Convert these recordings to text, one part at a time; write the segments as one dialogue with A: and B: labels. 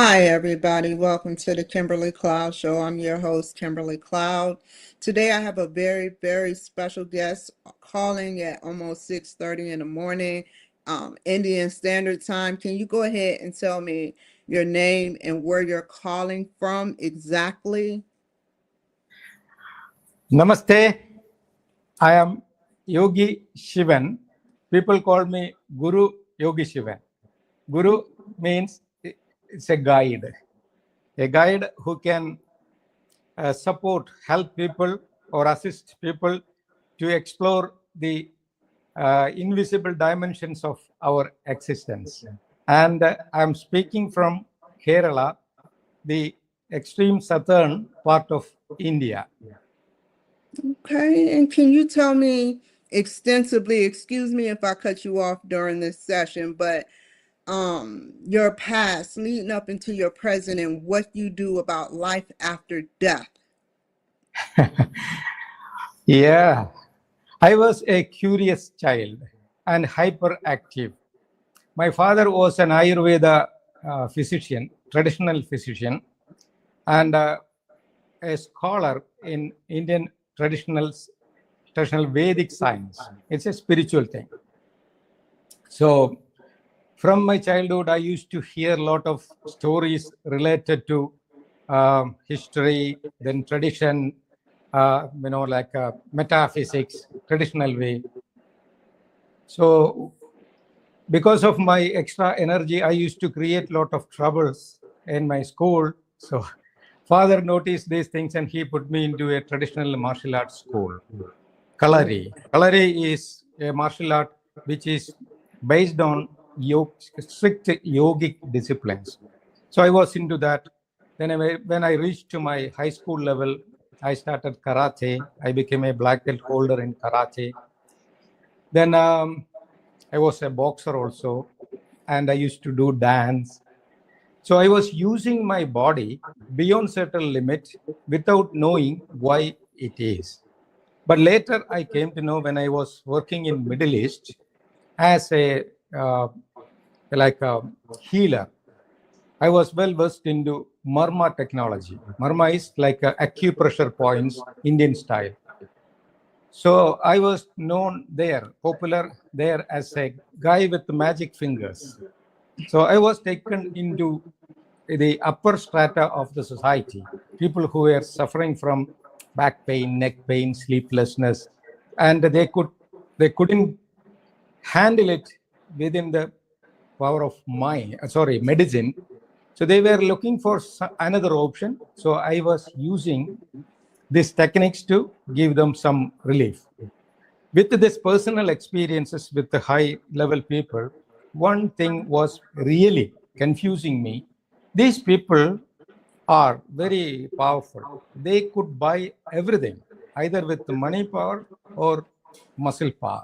A: Hi, everybody. Welcome to the Kimberly Cloud Show. I'm your host, Kimberly Cloud. Today, I have a very, very special guest calling at almost 6:30 in the morning, Indian Standard Time. Can you go ahead and tell me your name and where you're calling from exactly?
B: Namaste. I am Yogi Shivan. People call me Guru Yogi Shivan. Guru means it's a guide who can support, help people, or assist people to explore the invisible dimensions of our existence. And I'm speaking from Kerala, the extreme southern part of India.
A: Okay, and can you tell me extensively, excuse me if I cut you off during this session, but your past leading up into your present and what you do about life after death.
B: Yeah, I was a curious child and hyperactive. My father was an Ayurveda physician, traditional physician, and a scholar in Indian traditional Vedic science. It's a spiritual thing. So from my childhood, I used to hear a lot of stories related to history, then tradition, like metaphysics, traditional way. So because of my extra energy, I used to create a lot of troubles in my school. So father noticed these things and he put me into a traditional martial arts school. Kalari. Kalari is a martial art which is based on strict yogic disciplines. So I was into that. Then when I reached to my high school level, I started karate. I became a black belt holder in karate. Then I was a boxer also, and I used to do dance. So I was using my body beyond certain limit without knowing why it is. But later I came to know when I was working in Middle East as a healer. I was well versed into Marma technology. Marma is like acupressure points, Indian style. So I was known there, popular there as a guy with magic fingers. So I was taken into the upper strata of the society, people who were suffering from back pain, neck pain, sleeplessness, and they couldn't handle it within the power of medicine. So they were looking for another option. So I was using these techniques to give them some relief. With this personal experiences with the high level people, one thing was really confusing me. These people are very powerful. They could buy everything, either with the money power or muscle power.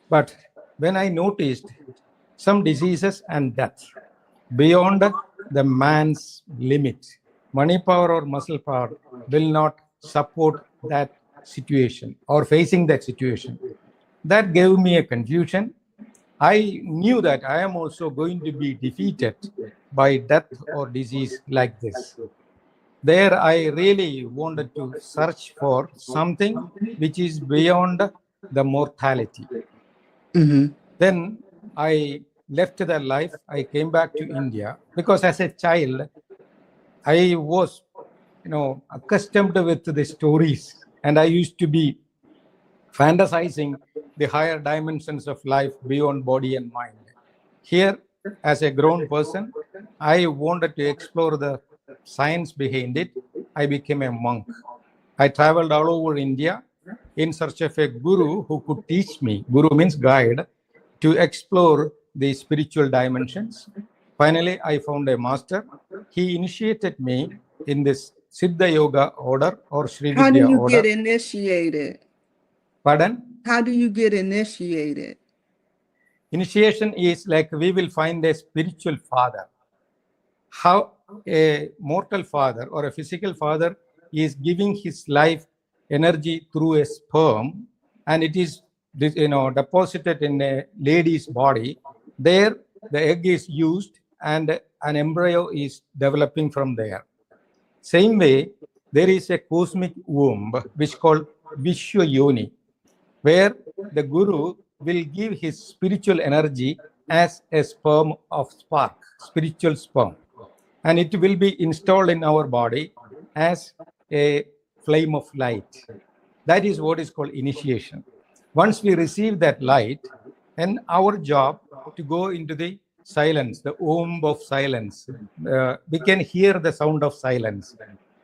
B: But when I noticed some diseases and death beyond the man's limit, money power or muscle power will not support that situation or facing that situation. That gave me a confusion. I knew that I am also going to be defeated by death or disease like this. There, I really wanted to search for something which is beyond the mortality.
A: Mm-hmm.
B: Then I left that life. I came back to India because as a child, I was, accustomed with the stories, and I used to be fantasizing the higher dimensions of life beyond body and mind. Here, as a grown person, I wanted to explore the science behind it. I became a monk. I traveled all over India in search of a guru who could teach me, guru means guide, to explore the spiritual dimensions. Finally, I found a master. He initiated me in this Siddha Yoga order or Sri
A: How do
B: Vidya
A: you
B: order.
A: get initiated?
B: Pardon?
A: How do you get initiated?
B: Initiation is like we will find a spiritual father. How a mortal father or a physical father is giving his life energy through a sperm, and it is deposited in a lady's body. There, the egg is used and an embryo is developing from there. Same way, there is a cosmic womb which called Vishwa Yoni, where the Guru will give his spiritual energy as a sperm of spark, spiritual sperm. And it will be installed in our body as a flame of light. That is what is called initiation. Once we receive that light, then our job to go into the silence, the womb of silence. We can hear the sound of silence.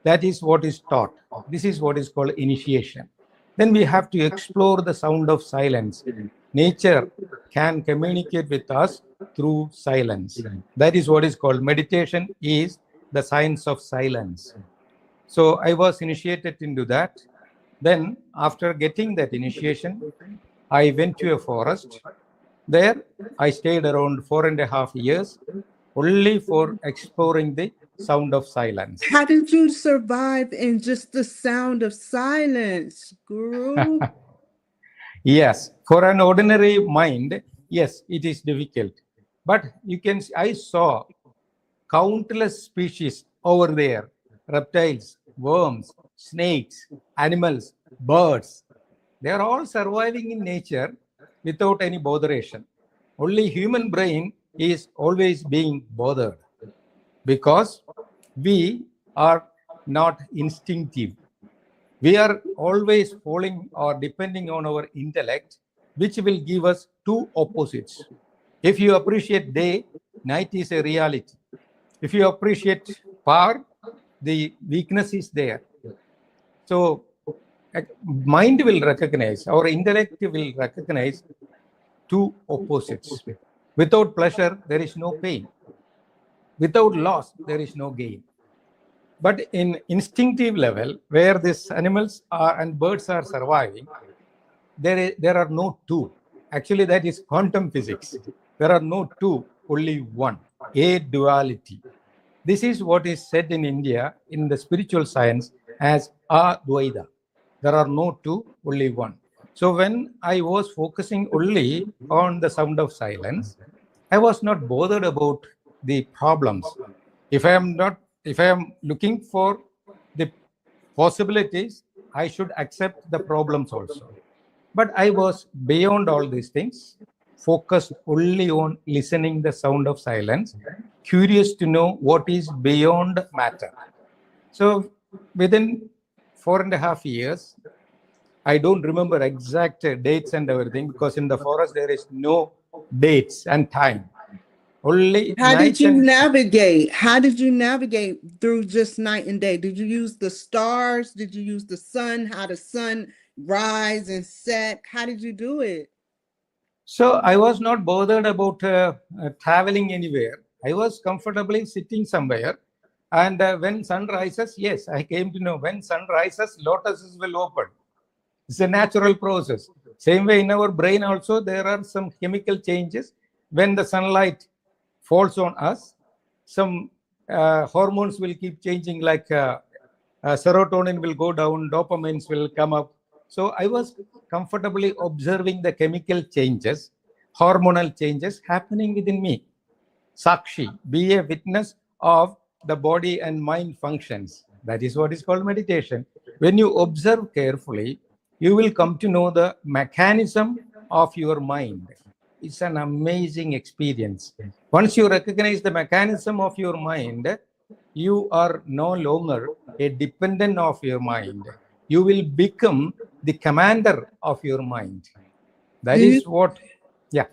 B: That is what is taught. This is what is called initiation. Then we have to explore the sound of silence. Nature can communicate with us through silence. That is what is called meditation, is the science of silence. So I was initiated into that. Then after getting that initiation, I went to a forest. There I stayed around 4.5 years only for exploring the sound of silence.
A: How did you survive in just the sound of silence, Guru?
B: Yes, for an ordinary mind, yes, it is difficult. But you can, I saw countless species over there, reptiles, worms, snakes, animals, birds. They are all surviving in nature without any botheration. Only human brain is always being bothered because we are not instinctive. We are always falling or depending on our intellect, which will give us two opposites. If you appreciate day, night is a reality. If you appreciate power, the weakness is there. So mind will recognize, our intellect will recognize two opposites. Without pleasure, there is no pain. Without loss, there is no gain. But in instinctive level, where these animals are and birds are surviving, there are no two. Actually, that is quantum physics. There are no two, only one, a duality. This is what is said in India in the spiritual science as Advaita. There are no two, only one. So when I was focusing only on the sound of silence, I was not bothered about the problems. If I am looking for the possibilities, I should accept the problems also. But I was beyond all these things, focused only on listening the sound of silence, curious to know what is beyond matter. So within 4.5 years, I don't remember exact dates and everything because in the forest there is no dates and time. Only
A: How
B: night
A: did you
B: and
A: navigate? How did you navigate through just night and day? Did you use the stars? Did you use the sun? How the sun rise and set? How did you do it?
B: So I was not bothered about traveling anywhere. I was comfortably sitting somewhere. And when sun rises, yes, I came to know when sun rises, lotuses will open. It's a natural process. Same way in our brain also, there are some chemical changes. When the sunlight falls on us, some hormones will keep changing, like serotonin will go down, dopamines will come up. So I was comfortably observing the chemical changes, hormonal changes happening within me. Sakshi, be a witness of the body and mind functions. That is what is called meditation. When you observe carefully, you will come to know the mechanism of your mind. It's an amazing experience. Once you recognize the mechanism of your mind, you are no longer a dependent of your mind. You will become the commander of your mind. That is what, yeah.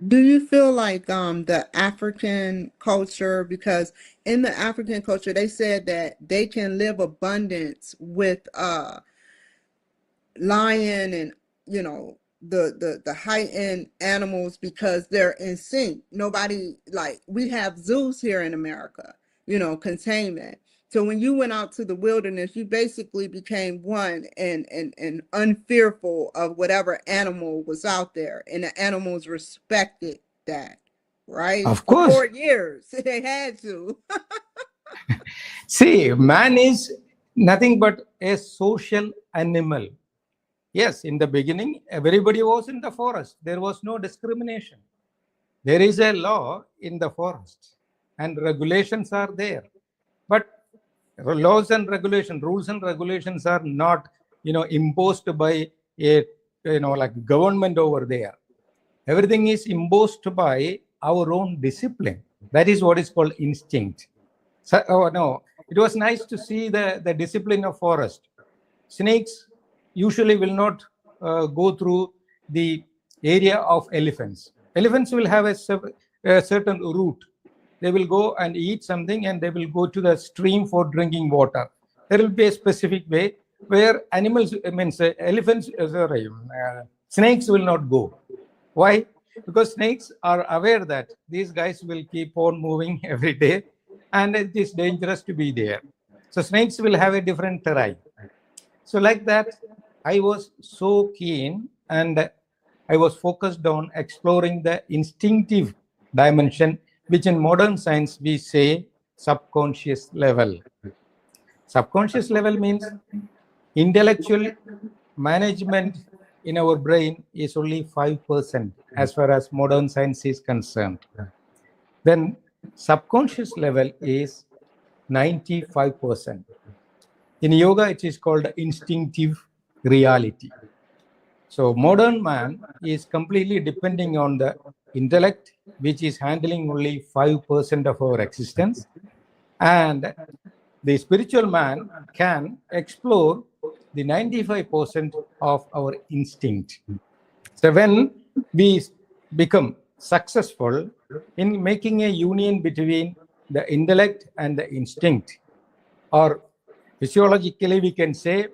A: Do you feel like the African culture, because in the African culture they said that they can live abundance with lion and the high-end animals because they're in sync. Nobody, like we have zoos here in America, containment. So when you went out to the wilderness, you basically became one and unfearful of whatever animal was out there, and the animals respected that, right?
B: Of
A: For
B: course.
A: 4 years they had to.
B: See, man is nothing but a social animal. Yes, in the beginning, everybody was in the forest. There was no discrimination. There is a law in the forest. and regulations are there. But laws and regulation, rules and regulations are not, imposed by a, like government over there. Everything is imposed by our own discipline. That is what is called instinct. So, no, it was nice to see the discipline of forest. Snakes usually will not go through the area of elephants. Elephants will have a certain route. They will go and eat something, and they will go to the stream for drinking water. There will be a specific way where snakes will not go. Why? Because snakes are aware that these guys will keep on moving every day, and it is dangerous to be there. So snakes will have a different terrain. So like that, I was so keen, and I was focused on exploring the instinctive dimension, which in modern science we say subconscious level. Subconscious level means intellectual management in our brain is only 5% as far as modern science is concerned. Then subconscious level is 95%. In yoga, it is called instinctive reality. So modern man is completely depending on the intellect, which is handling only 5% of our existence. And the spiritual man can explore the 95% of our instinct. So when we become successful in making a union between the intellect and the instinct, or physiologically we can say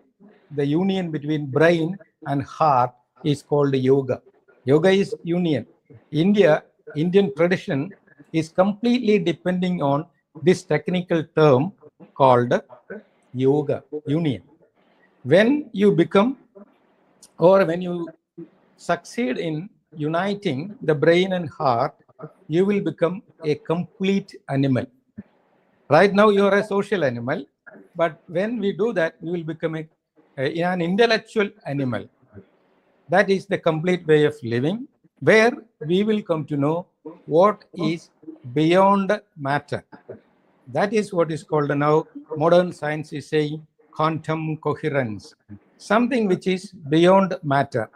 B: the union between brain and heart, is called yoga. Yoga is union. Indian tradition is completely depending on this technical term called yoga, union. When you become, or when you succeed in uniting the brain and heart, you will become a complete animal. Right now you are a social animal, but when we do that, we will become an intellectual animal. That is the complete way of living, where we will come to know what is beyond matter. That is what is called now, modern science is saying, quantum coherence. Something which is beyond matter,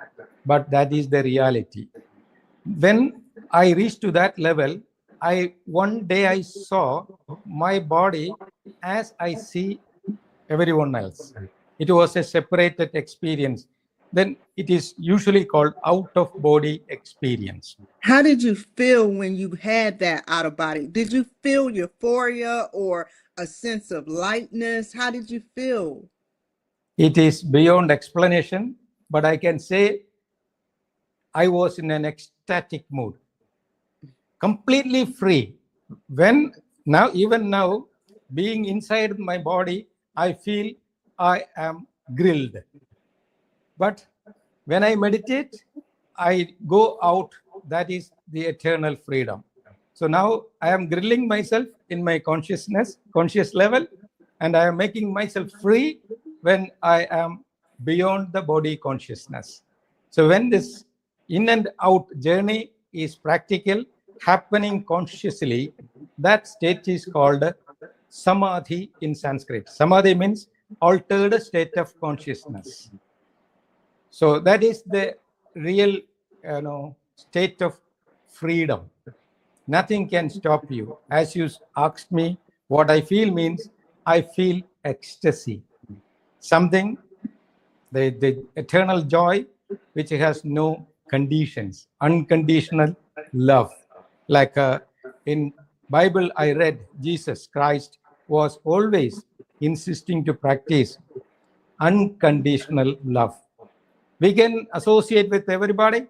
B: but that is the reality. When I reached to that level, one day I saw my body as I see everyone else. It was a separated experience. Then it is usually called out-of-body experience.
A: How did you feel when you had that out of body? Did you feel euphoria or a sense of lightness? How did you feel?
B: It is beyond explanation, but I can say I was in an ecstatic mood, completely free. Even now, being inside my body, I feel I am grilled. But when I meditate, I go out. That is the eternal freedom. So now I am grilling myself in my conscious level, and I am making myself free when I am beyond the body consciousness. So when this in and out journey is practical, happening consciously, that state is called samadhi in Sanskrit. Samadhi means altered state of consciousness. So that is the real state of freedom. Nothing can stop you. As you asked me, what I feel means I feel ecstasy. Something, the eternal joy, which has no conditions, unconditional love. Like in Bible I read, Jesus Christ was always insisting to practice unconditional love. We can associate with everybody,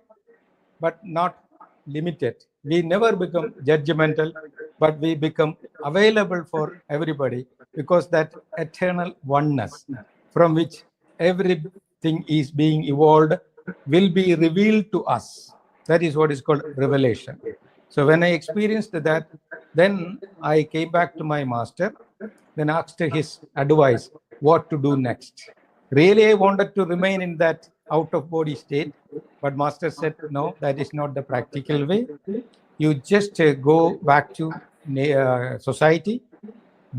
B: but not limited. We never become judgmental, but we become available for everybody, because that eternal oneness from which everything is being evolved will be revealed to us. That is what is called revelation. So when I experienced that, then I came back to my master, then asked his advice, what to do next. Really, I wanted to remain in that out-of-body state, but master said, no, that is not the practical way. You just go back to society,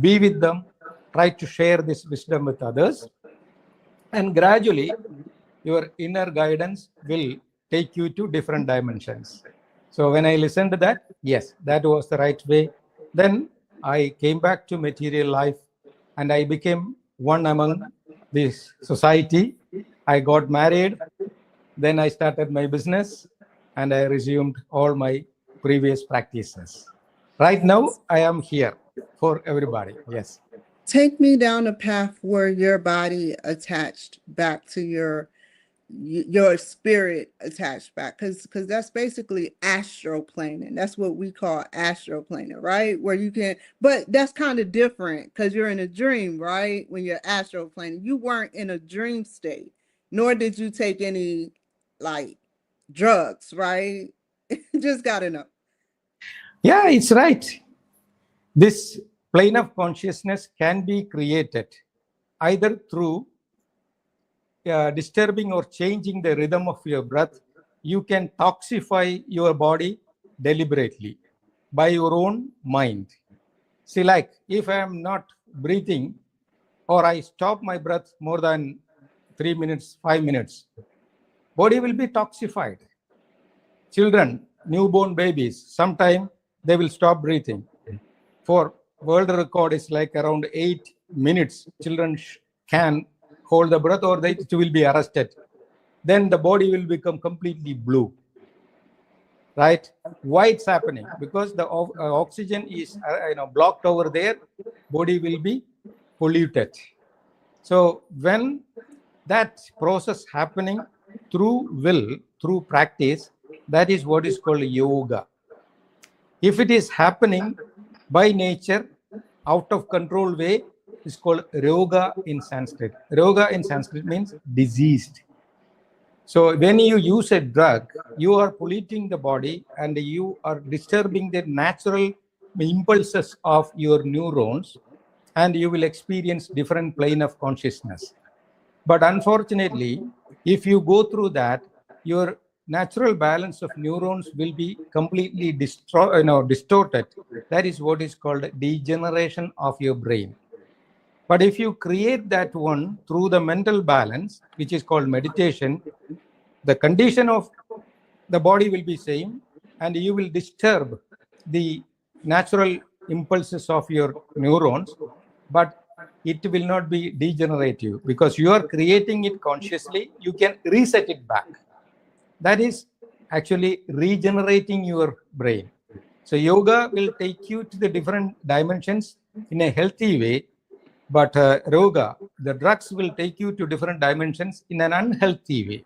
B: be with them, try to share this wisdom with others, and gradually your inner guidance will take you to different dimensions. So when I listened to that, yes, that was the right way. Then I came back to material life and I became one among this society. I got married, then I started my business and I resumed all my previous practices. Right now, I am here for everybody. Yes.
A: Take me down a path where your body attached back to your spirit attached back, because that's basically astroplaning. That's what we call astroplaning, right? Where you can, but that's kind of different because you're in a dream, right? When you're astroplaning, you weren't in a dream state, nor did you take any like drugs, right? Just gotta know.
B: Yeah, it's right. This plane of consciousness can be created either through disturbing or changing the rhythm of your breath. You can toxify your body deliberately by your own mind. See, like if I am not breathing or I stop my breath more than 3 minutes, 5 minutes, body will be toxified. Children, newborn babies, sometime they will stop breathing. For world record is like around 8 minutes. Children can hold the breath or it will be arrested. Then the body will become completely blue. Right? Why it's happening? Because the oxygen is blocked over there. Body will be polluted. So when that process happening through will, through practice, that is what is called yoga. If it is happening by nature, out of control way, is called roga in Sanskrit. Roga in Sanskrit means diseased. So when you use a drug, you are polluting the body and you are disturbing the natural impulses of your neurons, and you will experience different plane of consciousness. But unfortunately, if you go through that, your natural balance of neurons will be completely distorted. That is what is called degeneration of your brain. But if you create that one through the mental balance, which is called meditation, the condition of the body will be same, and you will disturb the natural impulses of your neurons, but it will not be degenerative because you are creating it consciously. You can reset it back. That is actually regenerating your brain. So yoga will take you to the different dimensions in a healthy way, but yoga, the drugs will take you to different dimensions in an unhealthy way.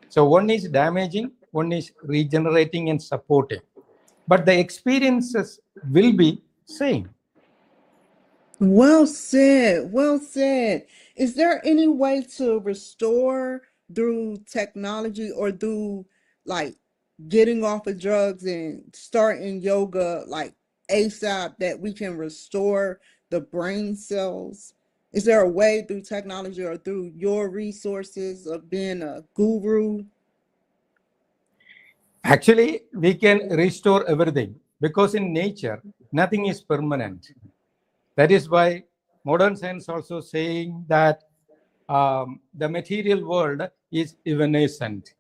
B: So one is damaging, one is regenerating and supporting, but the experiences will be same.
A: Well said. Well said. Is there any way to restore through technology or through like getting off of drugs and starting yoga like ASAP that we can restore the brain cells? Is there a way through technology or through your resources of being a guru?
B: Actually, we can restore everything because in nature, nothing is permanent. That is why modern science also saying that the material world is evanescent.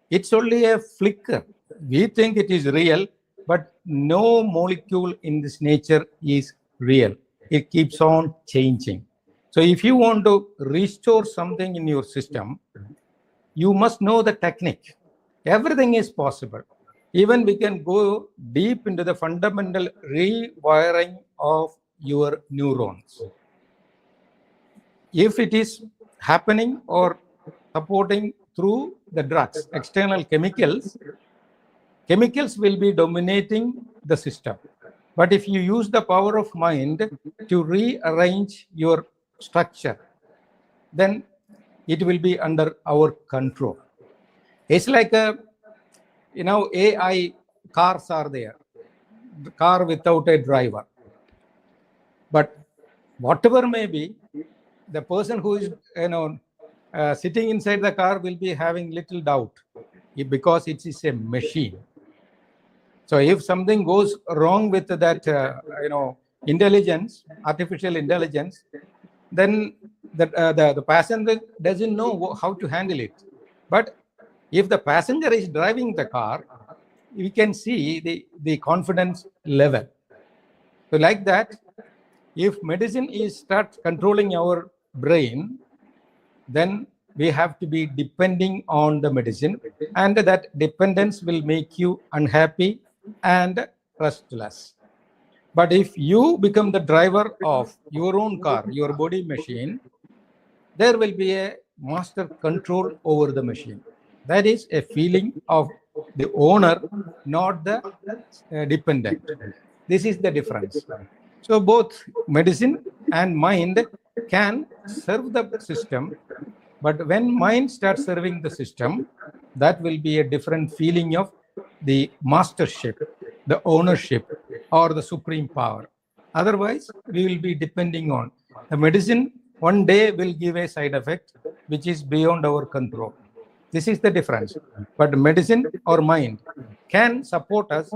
B: It's only a flicker. We think it is real, but no molecule in this nature is real. It keeps on changing. So if you want to restore something in your system, you must know the technique. Everything is possible. Even we can go deep into the fundamental rewiring of your neurons. If it is happening or supporting through the drugs, external chemicals will be dominating the system. But if you use the power of mind to rearrange your structure, then it will be under our control. It's like AI cars are there, the car without a driver. But whatever may be, the person who is sitting inside the car will be having little doubt because it is a machine. So if something goes wrong with that, intelligence, artificial intelligence, then the passenger doesn't know how to handle it. But if the passenger is driving the car, we can see the confidence level. So like that, if medicine is start controlling our brain, then we have to be depending on the medicine, and that dependence will make you unhappy and restless. But if you become the driver of your own car, your body machine, there will be a master control over the machine. That is a feeling of the owner, not the dependent. This is the difference. So both medicine and mind can serve the system, but when mind starts serving the system, that will be a different feeling of the mastership, the ownership, or the supreme power. Otherwise, we will be depending on the medicine. One day will give a side effect which is beyond our control. This is the difference. But medicine or mind can support us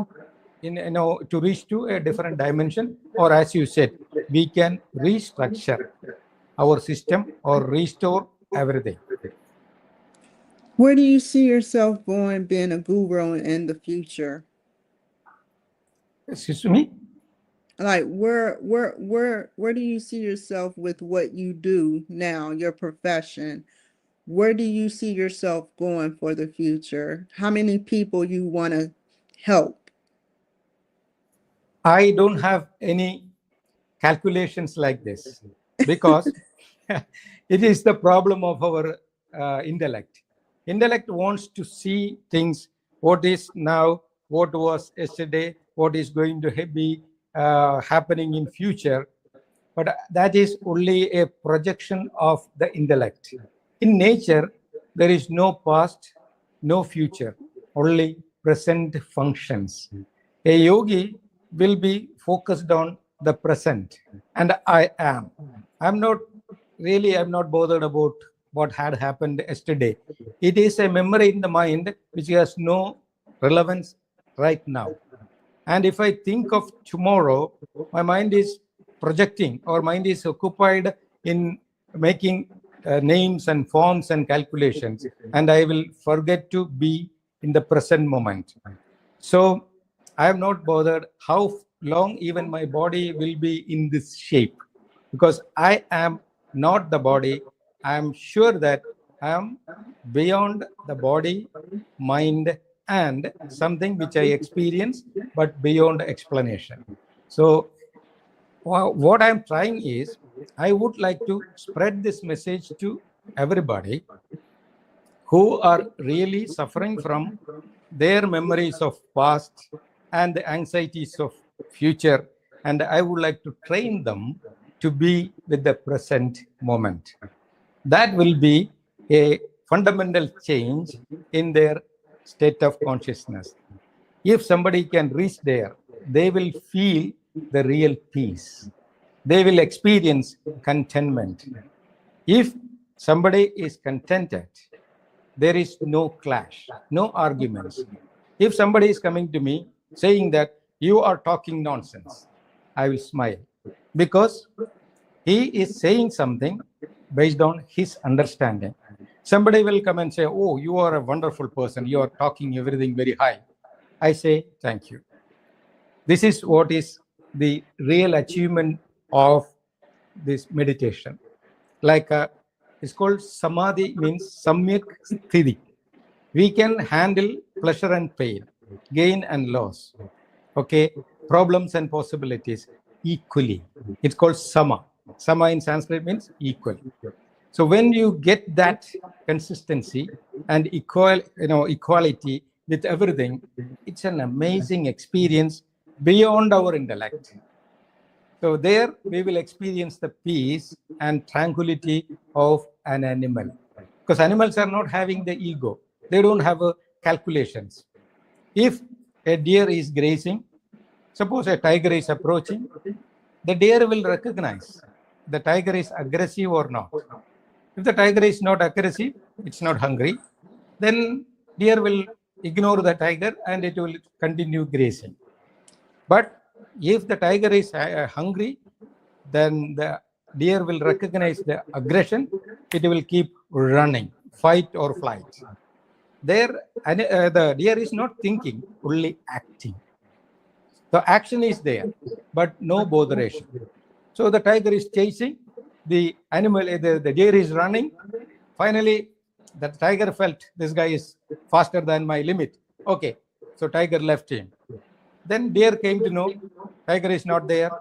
B: in to reach to a different dimension, or as you said, we can restructure our system or restore everything.
A: Where do you see yourself going being a guru in the future?
B: Excuse me?
A: Like where do you see yourself with what you do now, your profession? Where do you see yourself going for the future? How many people you want to help?
B: I don't have any calculations like this, because it is the problem of our intellect. Intellect wants to see things, what is now, what was yesterday, what is going to be happening in future. But that is only a projection of the intellect. In nature, there is no past, no future, only present functions. A yogi will be focused on the present, and I'm not bothered about what had happened yesterday. It is a memory in the mind which has no relevance right now. And if I think of tomorrow, my mind is projecting, or mind is occupied in making names and forms and calculations, and I will forget to be in the present moment. So I am not bothered how long even my body will be in this shape, because I am not the body. I am sure that I am beyond the body, mind, and something which I experience, but beyond explanation. So what I'm trying is, I would like to spread this message to everybody who are really suffering from their memories of past and the anxieties of future, and I would like to train them to be with the present moment. That will be a fundamental change in their state of consciousness. If somebody can reach there, they will feel the real peace. They will experience contentment. If somebody is contented, there is no clash, no arguments. If somebody is coming to me saying that you are talking nonsense, I will smile, because he is saying something based on his understanding. Somebody will come and say, oh, you are a wonderful person, you are talking everything very high. I say, thank you. This is what is the real achievement of this meditation. Like it's called samadhi, means samyak sthiti. We can handle pleasure and pain, gain and loss, okay, problems and possibilities equally. It's called sama. Sama in Sanskrit means equal. So when you get that consistency and equality with everything, it's an amazing experience beyond our intellect. So there we will experience the peace and tranquility of an animal, because animals are not having the ego. They don't have calculations. If a deer is grazing, suppose a tiger is approaching, the deer will recognize the tiger is aggressive or not. If the tiger is not aggressive, it's not hungry, then deer will ignore the tiger and it will continue grazing. But if the tiger is hungry, then the deer will recognize the aggression. It will keep running, fight or flight. There, the deer is not thinking, only acting. The action is there, but no botheration. So the tiger is chasing, the animal, the deer is running. Finally, the tiger felt this guy is faster than my limit. Okay, so tiger left him. Then deer came to know tiger is not there.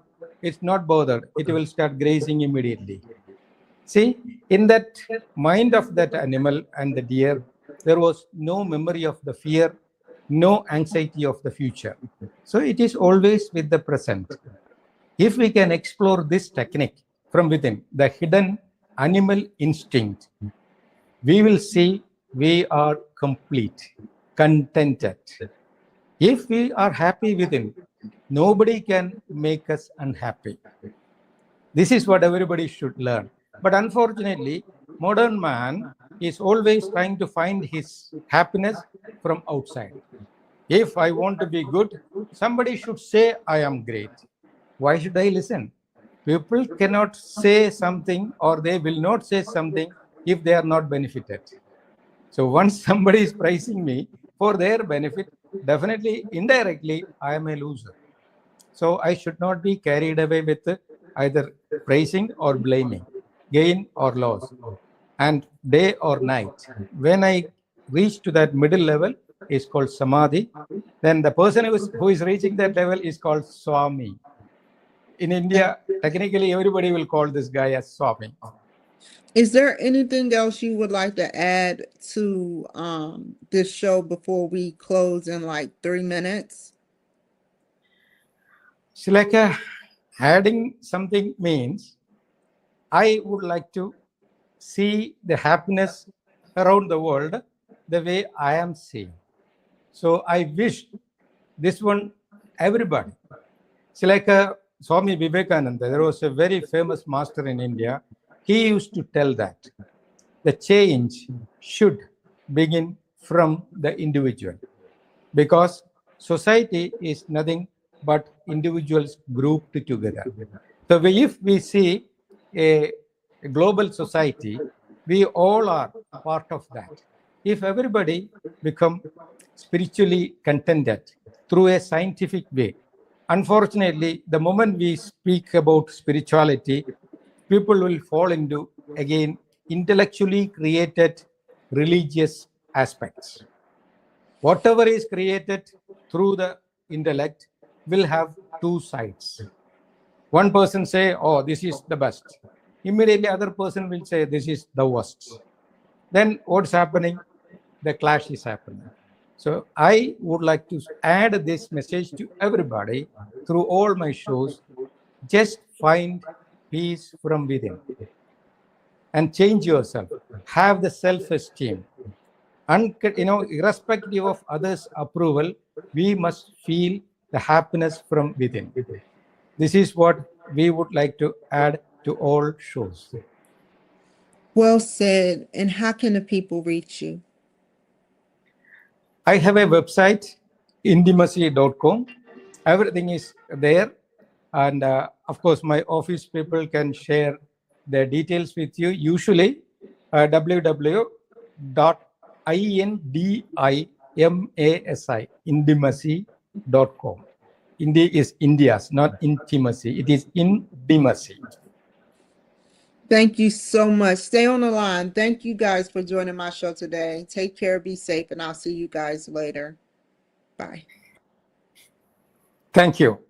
B: It's not bothered. It will start grazing immediately. See, in that mind of that animal and the deer, there was no memory of the fear, no anxiety of the future. So it is always with the present. If we can explore this technique from within, the hidden animal instinct, we will see we are complete, contented. If we are happy within, nobody can make us unhappy. This is what everybody should learn. But unfortunately, modern man is always trying to find his happiness from outside. If I want to be good, somebody should say I am great. Why should I listen? People cannot say something or they will not say something if they are not benefited. So once somebody is praising me for their benefit, definitely indirectly I am a loser. So I should not be carried away with either praising or blaming, gain or loss, and day or night. When I reach to that middle level is called samadhi. Then the person who is reaching that level is called swami. In India, technically everybody will call this guy as swami.
A: Is there anything else you would like to add to this show before we close in like 3 minutes?
B: So like adding something means I would like to see the happiness around the world the way I am seeing. So I wish this one, everybody. So like Swami Vivekananda, there was a very famous master in India. He used to tell that the change should begin from the individual, because society is nothing but individuals grouped together. So if we see a global society, we all are part of that. If everybody become spiritually contented through a scientific way, unfortunately, the moment we speak about spirituality, people will fall into, again, intellectually created religious aspects. Whatever is created through the intellect will have two sides. One person say, oh, this is the best. Immediately other person will say, this is the worst. Then what's happening? The clash is happening. So I would like to add this message to everybody through all my shows. Just find peace from within and change yourself. Have the self-esteem. Irrespective of others' approval, we must feel the happiness from within. This is what we would like to add to all shows.
A: Well said. And how can the people reach you?
B: I have a website, indimasi.com. Everything is there. And of course, my office people can share their details with you. Usually, indimasi.com. Indi is India's, not intimacy. It is Indimasi.
A: Thank you so much. Stay on the line. Thank you guys for joining my show today. Take care, be safe, and I'll see you guys later. Bye.
B: Thank you.